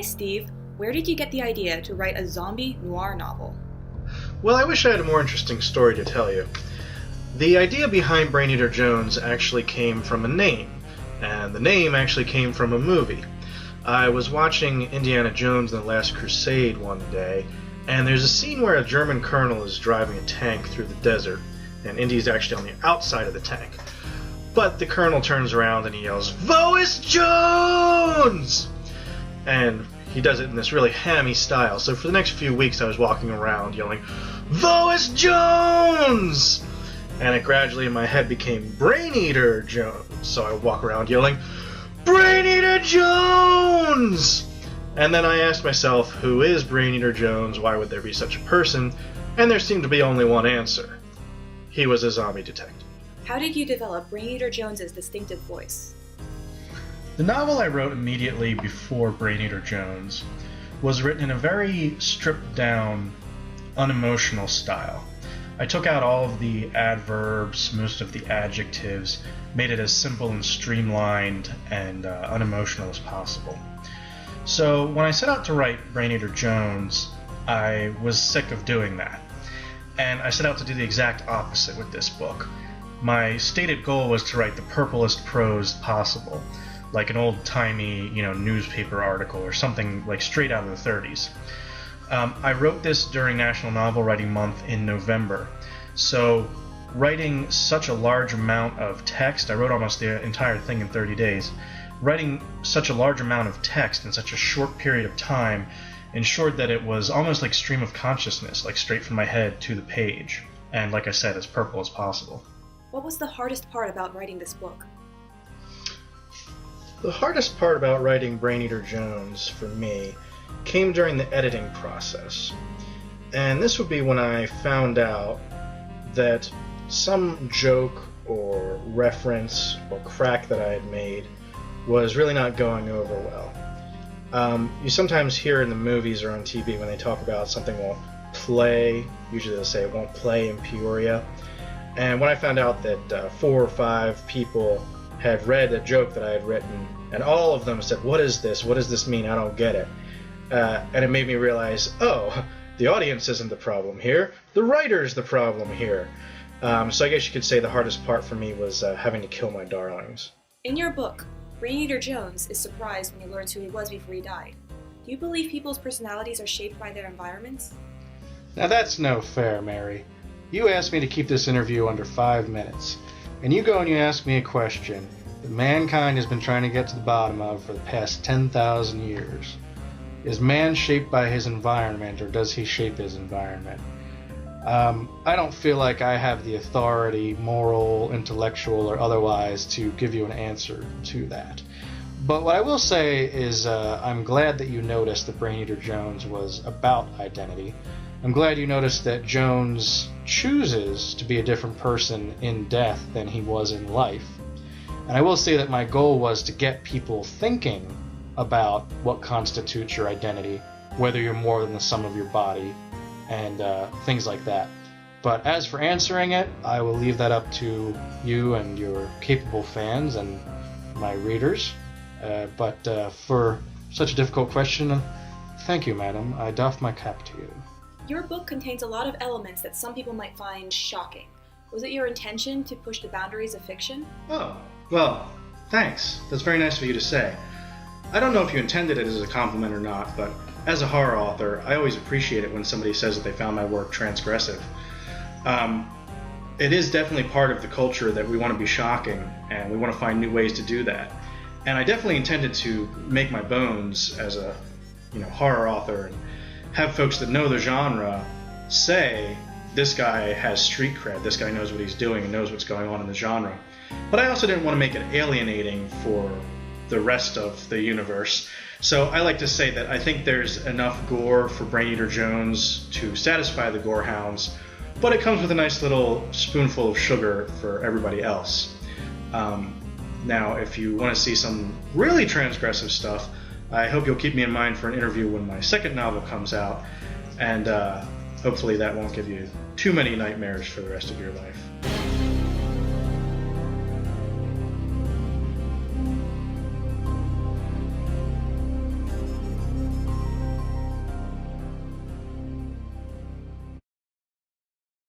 Steve. Where did you get the idea to write a zombie noir novel? Well, I wish I had a more interesting story to tell you. The idea behind Braineater Jones actually came from a name, and the name actually came from a movie. I was watching Indiana Jones and the Last Crusade one day, and there's a scene where a German colonel is driving a tank through the desert, and Indy's actually on the outside of the tank. But the colonel turns around and he yells, "Voice Jones!" And he does it in this really hammy style. So for the next few weeks I was walking around yelling, "Voice Jones!" And it gradually in my head became Braineater Jones. So I would walk around yelling, "Braineater Jones!" And then I asked myself, who is Braineater Jones? Why would there be such a person? And there seemed to be only one answer. He was a zombie detective. How did you develop Braineater Jones's distinctive voice? The novel I wrote immediately before Braineater Jones was written in a very stripped-down, unemotional style. I took out all of the adverbs, most of the adjectives, made it as simple and streamlined and unemotional as possible. So when I set out to write Braineater Jones, I was sick of doing that. And I set out to do the exact opposite with this book. My stated goal was to write the purplest prose possible, like an old-timey, newspaper article or something like straight out of the 30s. I wrote this during National Novel Writing Month in November, so writing such a large amount of text, I wrote almost the entire thing in 30 days, writing such a large amount of text in such a short period of time ensured that it was almost like stream of consciousness, like straight from my head to the page, and like I said, as purple as possible. What was the hardest part about writing this book? The hardest part about writing Braineater Jones, for me, came during the editing process. And this would be when I found out that some joke or reference or crack that I had made was really not going over well. You sometimes hear in the movies or on TV when they talk about something won't play, usually they'll say it won't play in Peoria. And when I found out that 4 or 5 people had read a joke that I had written, and all of them said, "What is this? What does this mean? I don't get it." And it made me realize, the audience isn't the problem here. The writer's the problem here. So I guess you could say the hardest part for me was having to kill my darlings. In your book, Braineater Jones is surprised when he learns who he was before he died. Do you believe people's personalities are shaped by their environments? Now that's no fair, Mary. You asked me to keep this interview under 5 minutes, and you go and you ask me a question that mankind has been trying to get to the bottom of for the past 10,000 years. Is man shaped by his environment, or does he shape his environment? I don't feel like I have the authority, moral, intellectual, or otherwise, to give you an answer to that. But what I will say is I'm glad that you noticed that Braineater Jones was about identity. I'm glad you noticed that Jones chooses to be a different person in death than he was in life. And I will say that my goal was to get people thinking about what constitutes your identity, whether you're more than the sum of your body, and things like that. But as for answering it, I will leave that up to you and your capable fans and my readers. But for such a difficult question, thank you, madam. I doff my cap to you. Your book contains a lot of elements that some people might find shocking. Was it your intention to push the boundaries of fiction? Oh, well, thanks. That's very nice of you to say. I don't know if you intended it as a compliment or not, but as a horror author, I always appreciate it when somebody says that they found my work transgressive. It is definitely part of the culture that we want to be shocking, and we want to find new ways to do that. And I definitely intended to make my bones as a horror author and have folks that know the genre say, this guy has street cred, this guy knows what he's doing and knows what's going on in the genre. But I also didn't want to make it alienating for the rest of the universe. So I like to say that I think there's enough gore for Braineater Jones to satisfy the gore hounds, but it comes with a nice little spoonful of sugar for everybody else. Now, if you want to see some really transgressive stuff, I hope you'll keep me in mind for an interview when my second novel comes out, and hopefully that won't give you too many nightmares for the rest of your life.